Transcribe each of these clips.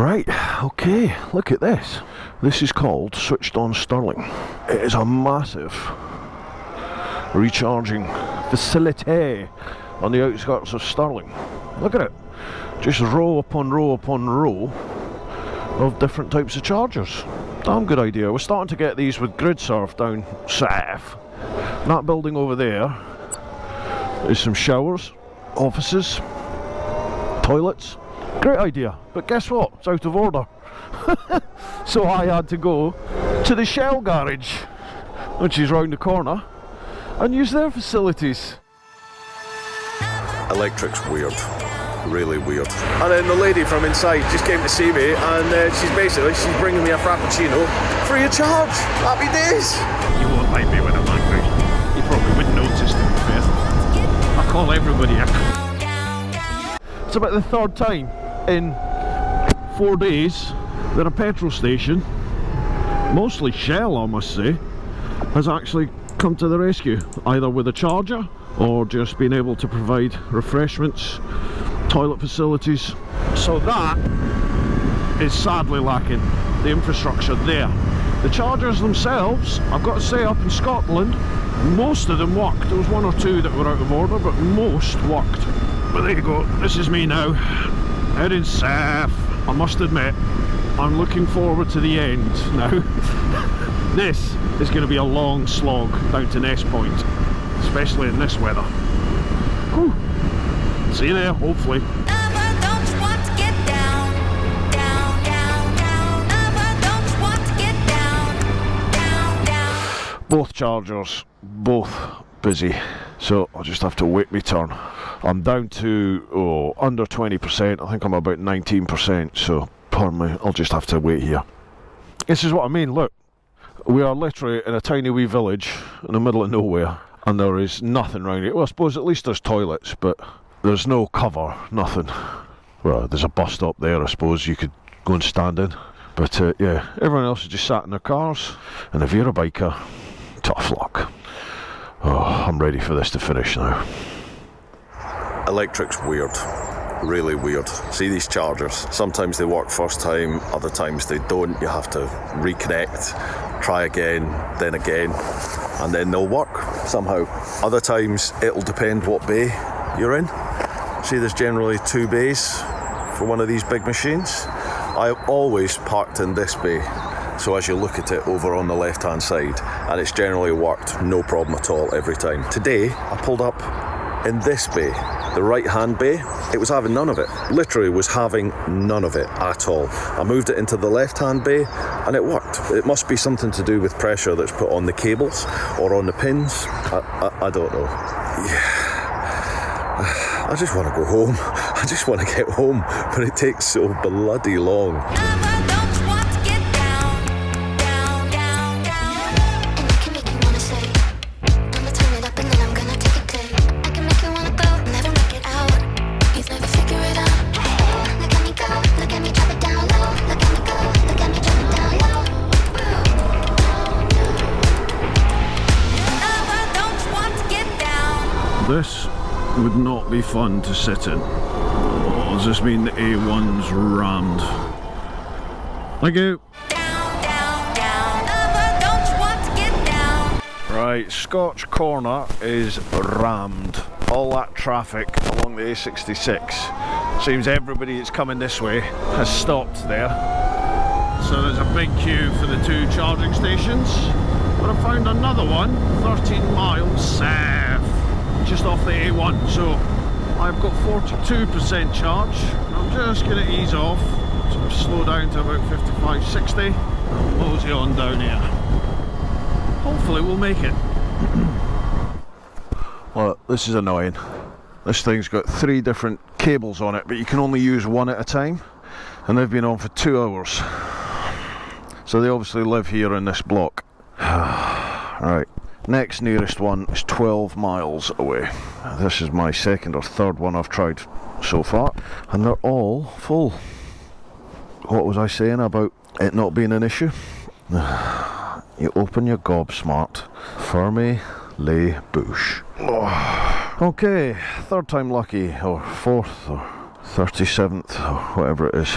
Right, okay, look at this. This is called switched on Stirling. It is a massive recharging facility on the outskirts of Stirling. Look at it. Just row upon row upon row of different types of chargers. Damn good idea. We're starting to get these with GridSurf down south. That building over there is some showers, offices, toilets. Great idea, but guess what? It's out of order. So I had to go to the Shell garage, which is round the corner, and use their facilities. Electric's weird. Really weird. And then the lady from inside just came to see me, and she's bringing me a frappuccino free of charge. Happy days. You won't like me when I'm angry. You probably wouldn't notice, to be fair. I call everybody a... It's about the third time in 4 days that a petrol station, mostly Shell I must say, has actually come to the rescue, either with a charger or just being able to provide refreshments, toilet facilities. So that is sadly lacking, the infrastructure there. The chargers themselves, I've got to say, up in Scotland, most of them worked. There was one or two that were out of order, but most worked. But there you go, this is me now, heading south. I must admit, I'm looking forward to the end now. This is going to be a long slog down to Ness Point, especially in this weather. Whew. See you there, hopefully. Both chargers, both busy, so I'll just have to wait my turn. I'm down to under 20%, I think I'm about 19%, so pardon me, I'll just have to wait here. This is what I mean, look, we are literally in a tiny wee village in the middle of nowhere, and there is nothing around it. Well, I suppose at least there's toilets, but there's no cover, nothing. Well, there's a bus stop there, I suppose you could go and stand in, but yeah, everyone else is just sat in their cars, and if you're a biker, tough luck. Oh, I'm ready for this to finish now. Electric's weird. Really weird. See these chargers? Sometimes they work first time, other times they don't. You have to reconnect, try again, and then they'll work somehow. Other times it'll depend what bay you're in. See, there's generally 2 bays for one of these big machines. I always parked in this bay, so as you look at it over on the left hand side, and it's generally worked no problem at all every time. Today I pulled up in this bay, the right hand bay. It was having none of it, literally was having none of it at all. I moved it into the left hand bay and it worked. It must be something to do with pressure that's put on the cables or on the pins. I don't know. Yeah. I just want to go home. I just want to get home, but it takes so bloody long. This would not be fun to sit in. Oh, does this mean the A1's rammed? Thank you. Right, Scotch Corner is rammed. All that traffic along the A66. Seems everybody that's coming this way has stopped there. So there's a big queue for the 2 charging stations. But I found another one, 13 miles south, just off the A1, so I've got 42% charge. I'm just going to ease off, sort of slow down to about 55, 60, and mosey on down here. Hopefully we'll make it. Well, this is annoying. This thing's got 3 different cables on it, but you can only use one at a time, and they've been on for 2 hours. So they obviously live here in this block. Right. Next nearest one is 12 miles away. This is my 2nd or 3rd one I've tried so far, and they're all full. What was I saying about it not being an issue? You open your gobsmart. Ferme les bouche. Oh. Okay, 3rd time lucky, or 4th, or 37th, or whatever it is.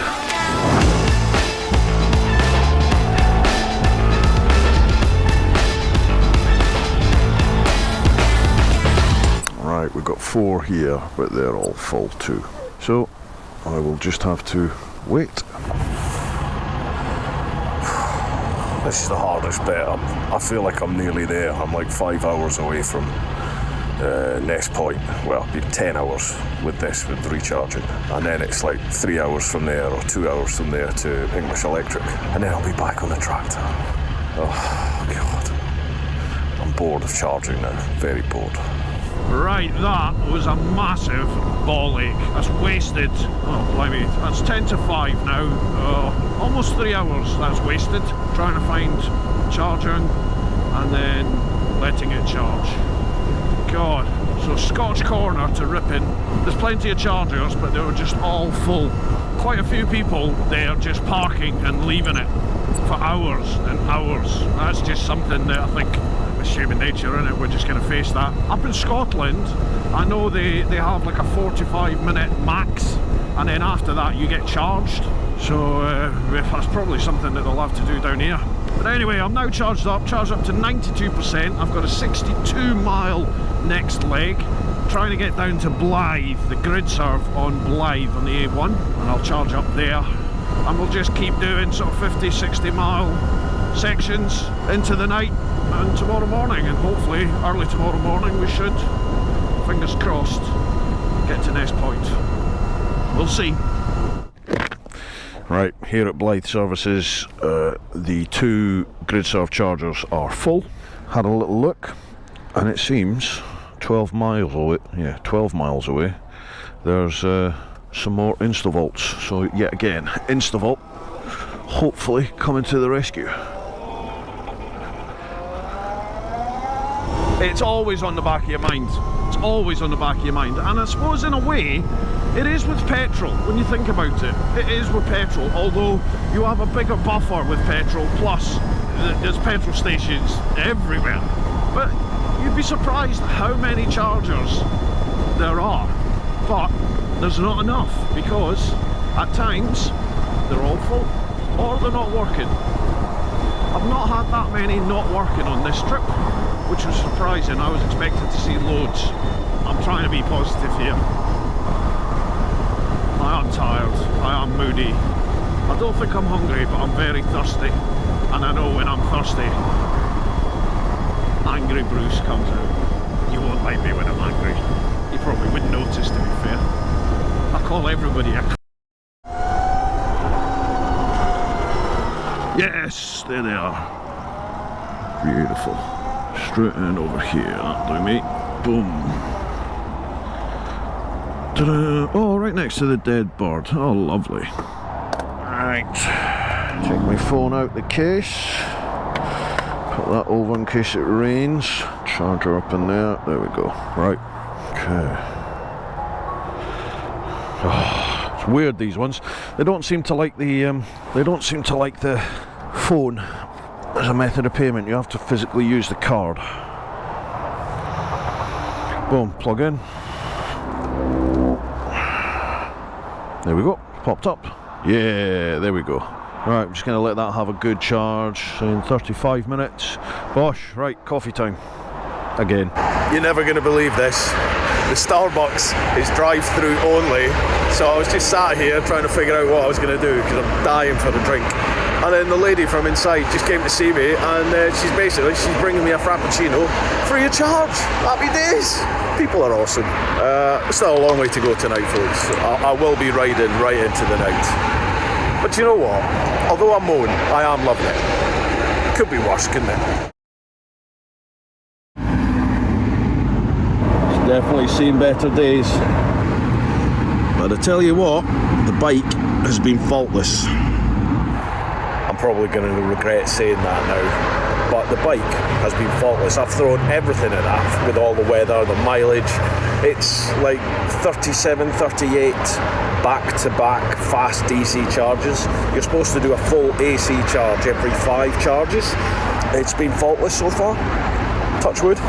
Right, we've got 4 here, but they're all full too. So I will just have to wait. This is the hardest bit. I feel like I'm nearly there. I'm like 5 hours away from Ness point. Well, it'll be 10 hours with this, with recharging. And then it's like 3 hours from there or 2 hours from there to English Electric. And then I'll be back on the tractor. Oh, God. I'm bored of charging now. Very bored. Right, that was a massive ball ache. That's wasted. Oh, blimey. That's 10 to 5 now. Almost 3 hours that's wasted. Trying to find charging and then letting it charge. God. So Scotch Corner to Ripon. There's plenty of chargers, but they were just all full. Quite a few people there just parking and leaving it for hours and hours. That's just something that I think it's human nature, isn't it? We're just going to face that. Up in Scotland, I know they have like a 45-minute max, and then after that you get charged. So that's probably something that they'll have to do down here. But anyway, I'm now charged up to 92%. I've got a 62-mile next leg. Trying to get down to Blythe, the grid serve on Blythe on the A1, and I'll charge up there. And we'll just keep doing sort of 50, 60-mile sections into the night and tomorrow morning, and hopefully early tomorrow morning we should, fingers crossed, get to Ness point. We'll see. Right, here at Blythe Services, the 2 GridServe chargers are full. Had a little look, and it seems 12 miles away. Yeah, 12 miles away. There's some more InstaVolts. So yet again, InstaVolt, hopefully coming to the rescue. It's always on the back of your mind. It's always on the back of your mind. And I suppose in a way, it is with petrol, when you think about it. It is with petrol, although you have a bigger buffer with petrol, plus there's petrol stations everywhere. But you'd be surprised how many chargers there are. But there's not enough, because at times they're all full, or they're not working. I've not had that many not working on this trip, which was surprising. I was expecting to see loads. I'm trying to be positive here. I am tired, I am moody. I don't think I'm hungry, but I'm very thirsty. And I know when I'm thirsty, Angry Bruce comes out. You won't like me when I'm angry. You probably wouldn't notice, to be fair. I call everybody a... Yes, there they are. Beautiful. Straight in over here, that'll do me. Boom. Ta-da. Oh, right next to the dead bird. Oh, lovely. Right. Take my phone out the case. Put that over in case it rains. Charger up in there. There we go. Right. Okay. Oh, it's weird, these ones. They don't seem to like the phone as a method of payment. You have to physically use the card. Boom, plug in. There we go, popped up. Yeah, there we go. Right, I'm just going to let that have a good charge in 35 minutes. Bosh, right, coffee time. Again. You're never going to believe this. The Starbucks is drive-through only, so I was just sat here trying to figure out what I was going to do because I'm dying for a drink. And then the lady from inside just came to see me, and she's bringing me a Frappuccino free of charge. Happy days. People are awesome. Still a long way to go tonight, folks. I will be riding right into the night. But you know what? Although I'm moaning, I am loving it. Could be worse, couldn't it? It's definitely seen better days. But I tell you what, the bike has been faultless. I'm probably going to regret saying that now, but the bike has been faultless. I've thrown everything at that with all the weather, the mileage. It's like 37, 38 back-to-back fast DC charges. You're supposed to do a full AC charge every 5 charges. It's been faultless so far. Touch wood.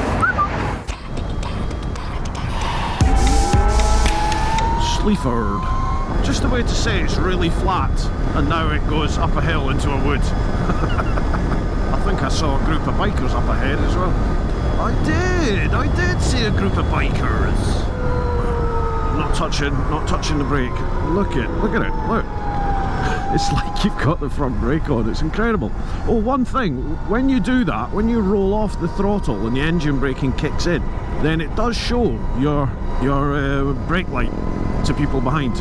Sleaford. just a way to say it's really flat, and now it goes up a hill into a wood. I think I saw a group of bikers up ahead as well. I did see a group of bikers. Not touching the brake. Look at it, look. It's like you've got the front brake on, it's incredible. Oh, one thing, when you do that, when you roll off the throttle and the engine braking kicks in, then it does show your brake light to people behind.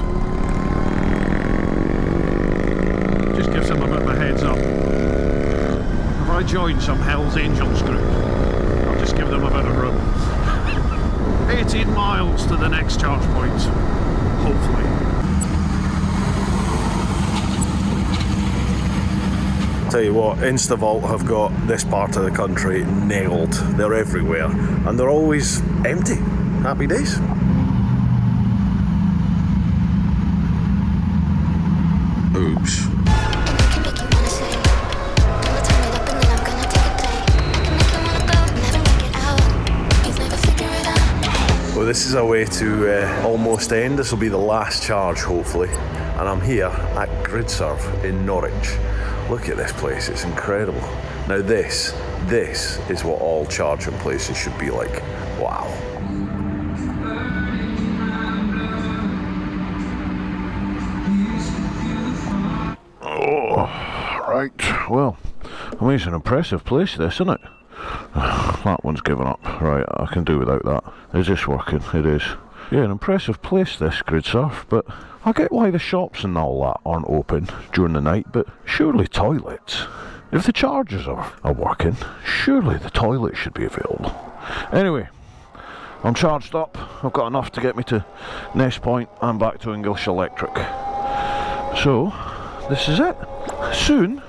Just gives them a bit of a heads up. If I join some Hells Angels group, I'll just give them a bit of room. 18 miles to the next charge point, hopefully. Tell you what, InstaVault have got this part of the country nailed. They're everywhere, and they're always empty. Happy days. Oops. Well, this is our way to almost end. This will be the last charge, hopefully. And I'm here at GridServe in Norwich. Look at this place, it's incredible. Now this is what all charging places should be like. Wow. Oh, right, well, I mean, it's an impressive place, this, isn't it? That one's given up. Right, I can do without that. Is this working? It is. Yeah, an impressive place, this GridServe, but I get why the shops and all that aren't open during the night, but surely toilets. If the chargers are working, surely the toilet should be available. Anyway, I'm charged up. I've got enough to get me to Ness Point and back to English Electric. So, this is it. Soon,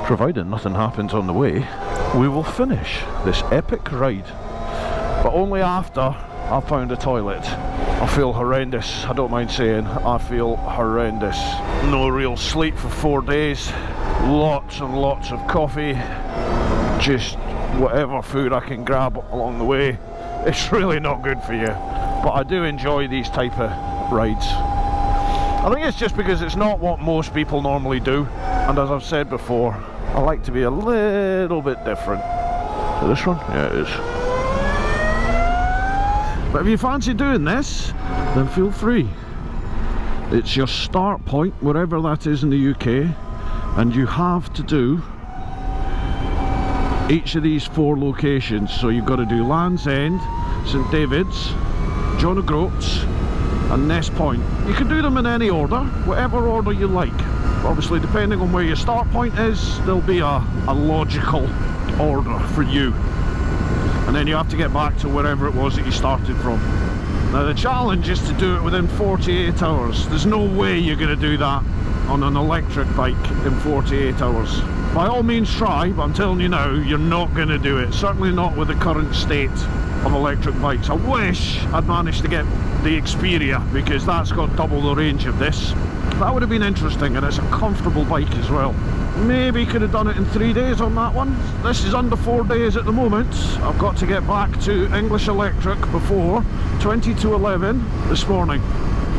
provided nothing happens on the way, we will finish this epic ride. But only after I've found a toilet. I feel horrendous, I don't mind saying, I feel horrendous. No real sleep for 4 days, lots and lots of coffee, just whatever food I can grab along the way. It's really not good for you, but I do enjoy these type of rides. I think it's just because it's not what most people normally do, and as I've said before, I like to be a little bit different. So this one? Yeah, it is. But if you fancy doing this, then feel free. It's your start point, wherever that is in the UK, and you have to do each of these 4 locations. So you've got to do Land's End, St David's, John O'Groats and Ness Point. You can do them in any order, whatever order you like. Obviously, depending on where your start point is, there'll be a logical order for you. And then you have to get back to wherever it was that you started from. Now the challenge is to do it within 48 hours. There's no way you're going to do that on an electric bike in 48 hours. By all means try, but I'm telling you now, you're not going to do it. Certainly not with the current state of electric bikes. I wish I'd managed to get the Xperia, because that's got double the range of this. That would have been interesting, and it's a comfortable bike as well. Maybe could have done it in 3 days on that one. This is under 4 days at the moment. I've got to get back to English Electric before 20 to 11 this morning,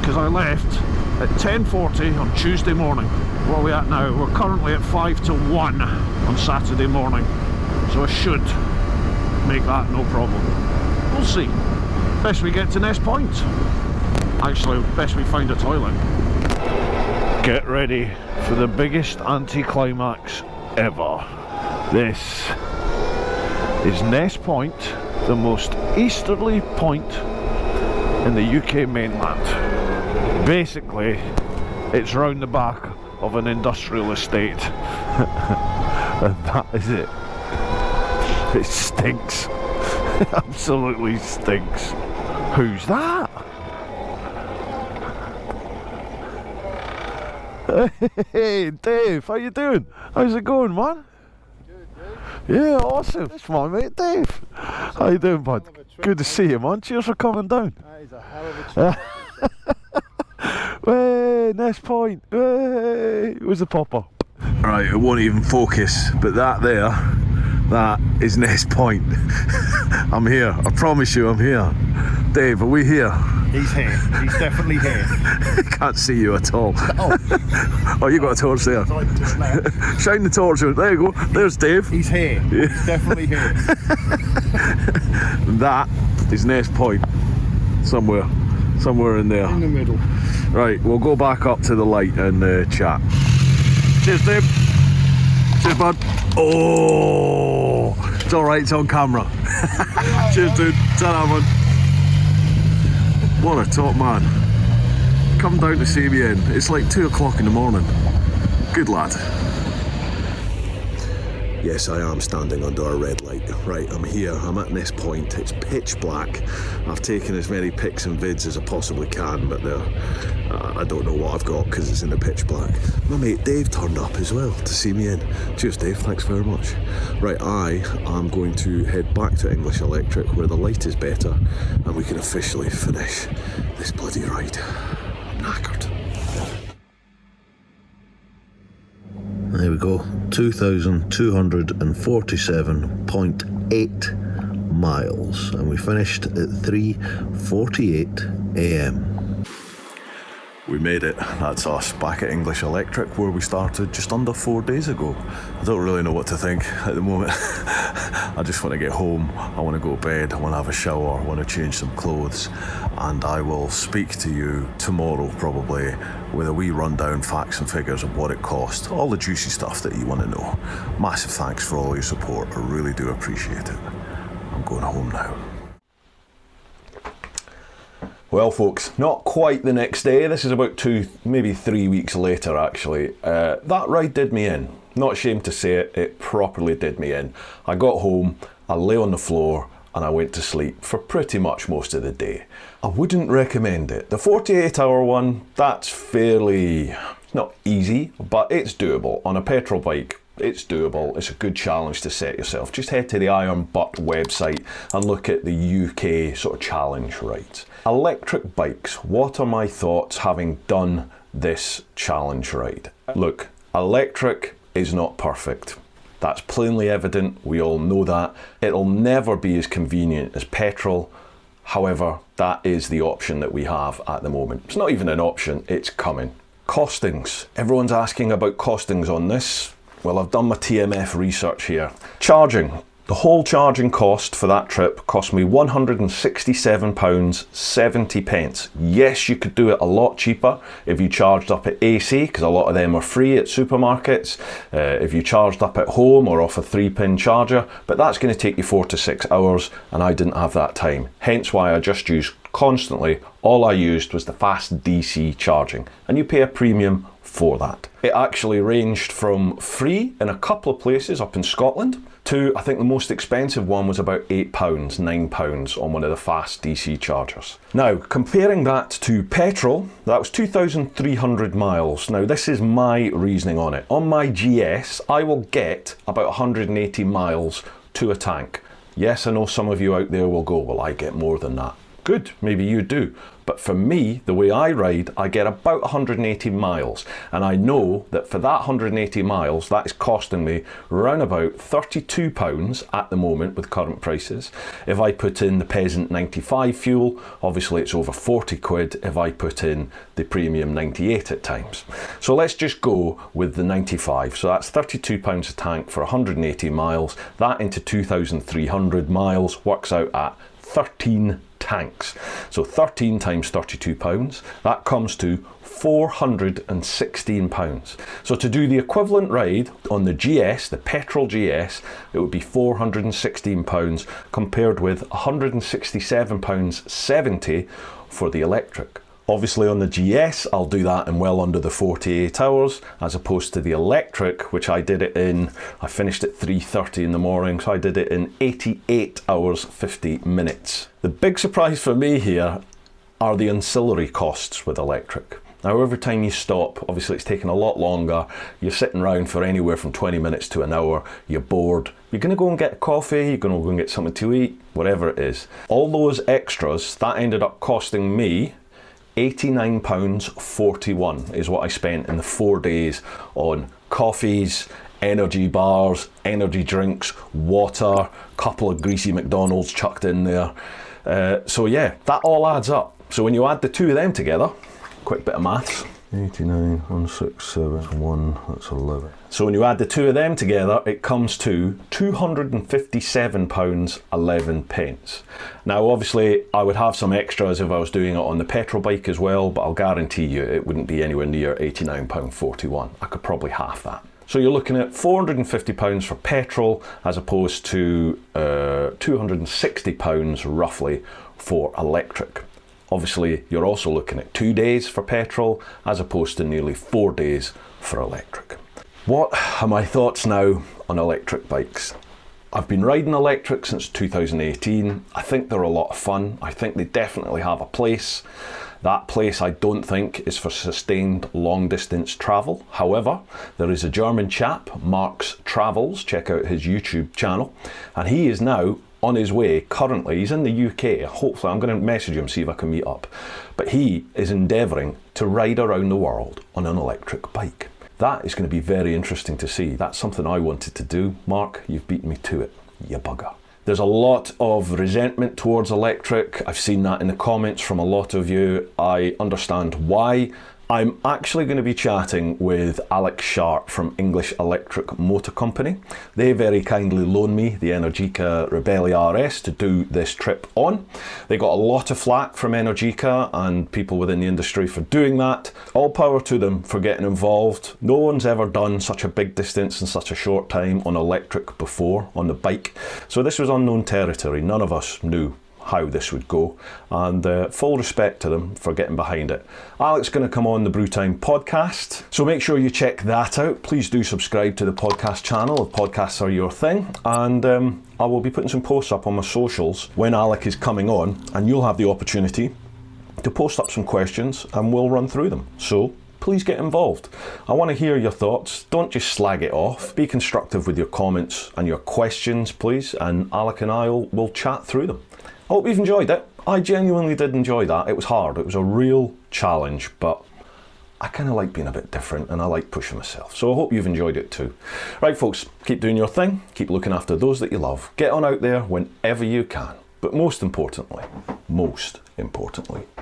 because I left at 10:40 on Tuesday morning. What are we at now? We're currently at 5 to 1 on Saturday morning, so I should make that no problem. We'll see. Best we get to Ness Point. Actually, best we find a toilet. Get ready for the biggest anticlimax ever. This is Ness Point, the most easterly point in the UK mainland. Basically, it's round the back of an industrial estate. And that is it. It stinks. It absolutely stinks. Who's that? Hey Dave, how you doing? How's it going, man? Good. Yeah, awesome. It's my mate Dave. How you doing, bud? Good to see you, man. Cheers for coming down. He's a hell of a trip. Way, Ness Point. Way. Where's the pop-up? Right, it won't even focus, but that there, that is Ness Point. I'm here, I promise you I'm here. Dave, are we here? He's here. He's definitely here. Can't see you at all. Oh, you got a torch there. Shine the torch out. There you go. There's Dave. He's here. He's definitely here. That is Ness Point. Somewhere in there. In the middle. Right, we'll go back up to the light and chat. Cheers, Dave. Cheers, bud. Oh, it's alright, it's on camera. Cheers, dude. Ta-ra, man. What a top man. Come down to see me in. It's like 2 o'clock in the morning. Good lad. Yes, I am standing under a red light. Right, I'm here, I'm at Ness Point. It's pitch black. I've taken as many pics and vids as I possibly can, but I don't know what I've got because it's in the pitch black. My mate Dave turned up as well to see me in. Cheers, Dave, thanks very much. Right, I am going to head back to English Electric where the light is better and we can officially finish this bloody ride. I'm knackered. There we go, 2,247.8 miles, and we finished at 3:48 a.m. We made it, that's us, back at English Electric where we started just under 4 days ago. I don't really know what to think at the moment. I just want to get home, I want to go to bed, I want to have a shower, I want to change some clothes, and I will speak to you tomorrow probably with a wee rundown, facts and figures of what it cost, all the juicy stuff that you want to know. Massive thanks for all your support, I really do appreciate it. I'm going home now. Well folks, not quite the next day, this is about 2, maybe 3 weeks later actually. That ride did me in, not ashamed to say it, it properly did me in. I got home, I lay on the floor and I went to sleep for pretty much most of the day. I wouldn't recommend it. The 48-hour one, that's fairly, not easy, but it's doable. On a petrol bike, it's doable, it's a good challenge to set yourself. Just head to the Iron Butt website and look at the UK sort of challenge rides. Electric bikes, what are my thoughts having done this challenge ride? Look, electric is not perfect. That's plainly evident, we all know that. It'll never be as convenient as petrol. However, that is the option that we have at the moment. It's not even an option, it's coming. Costings. Everyone's asking about costings on this. Well, I've done my TMF research here. Charging. The whole charging cost for that trip cost me £167.70. Yes, you could do it a lot cheaper if you charged up at AC, because a lot of them are free at supermarkets. If you charged up at home or off a 3-pin charger, but that's going to take you 4 to 6 hours, and I didn't have that time. Hence why I just used constantly, all I used was the fast DC charging, and you pay a premium for that. It actually ranged from free in a couple of places up in Scotland to, I think the most expensive one was about £8, £9 on one of the fast DC chargers. Now, comparing that to petrol, that was 2,300 miles. Now, this is my reasoning on it. On my GS, I will get about 180 miles to a tank. Yes, I know some of you out there will go, well, I get more than that. Good, maybe you do. But for me, the way I ride, I get about 180 miles. And I know that for that 180 miles, that is costing me around about £32 at the moment with current prices. If I put in the Peasant 95 fuel, obviously it's over 40 quid if I put in the premium 98 at times. So let's just go with the 95. So that's £32 a tank for 180 miles. That into 2,300 miles works out at 13 tanks. So 13 times £32, that comes to £416. So to do the equivalent ride on the GS, the petrol GS, it would be £416 compared with £167.70 for the electric. Obviously on the GS, I'll do that in well under the 48 hours, as opposed to the electric, which I did it in, I finished at 3:30 in the morning, so I did it in 88 hours, 50 minutes. The big surprise for me here are the ancillary costs with electric. Now every time you stop, obviously it's taking a lot longer, you're sitting around for anywhere from 20 minutes to an hour, you're bored, you're going to go and get a coffee, you're going to go and get something to eat, whatever it is. All those extras, that ended up costing me £89.41 is what I spent in the 4 days on coffees, energy bars, energy drinks, water, couple of greasy McDonald's chucked in there. So yeah, that all adds up. So when you add the two of them together, quick bit of maths. 89 on 6, 7, 1, that's 11. So when you add the two of them together, it comes to £257.11. Now obviously I would have some extras if I was doing it on the petrol bike as well, but I'll guarantee you it wouldn't be anywhere near £89.41. I could probably half that. So you're looking at £450 for petrol as opposed to £260 roughly for electric. Obviously, you're also looking at 2 days for petrol as opposed to nearly 4 days for electric. What are my thoughts now on electric bikes? I've been riding electric since 2018. I think they're a lot of fun. I think they definitely have a place. That place I don't think is for sustained long distance travel. However, there is a German chap, Mark's Travels, check out his YouTube channel, and he is now on his way currently. He's in the UK. Hopefully I'm going to message him, see if I can meet up. But he is endeavouring to ride around the world on an electric bike. That is going to be very interesting to see. That's something I wanted to do. Mark, you've beaten me to it, you bugger. There's a lot of resentment towards electric. I've seen that in the comments from a lot of you. I understand why. I'm actually going to be chatting with Alex Sharp from English Electric Motor Company. They very kindly loaned me the Energica Rebelli RS to do this trip on. They got a lot of flack from Energica and people within the industry for doing that. All power to them for getting involved. No one's ever done such a big distance in such a short time on electric before, on the bike. So this was unknown territory. None of us knew how this would go, and full respect to them for getting behind it. Alex is going to come on the Brewtime podcast, so make sure you check that out. Please do subscribe to the podcast channel if podcasts are your thing, and I will be putting some posts up on my socials when Alec is coming on, and you'll have the opportunity to post up some questions and we'll run through them. So please get involved. I want to hear your thoughts. Don't just slag it off. Be constructive with your comments and your questions, please, and Alec and I will chat through them. I hope you've enjoyed it. I genuinely did enjoy that. It was hard. It was a real challenge, but I kind of like being a bit different and I like pushing myself. So I hope you've enjoyed it too. Right, folks, keep doing your thing. Keep looking after those that you love. Get on out there whenever you can. But most importantly,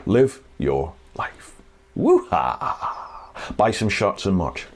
live your life. Woo-ha! Buy some shirts and merch.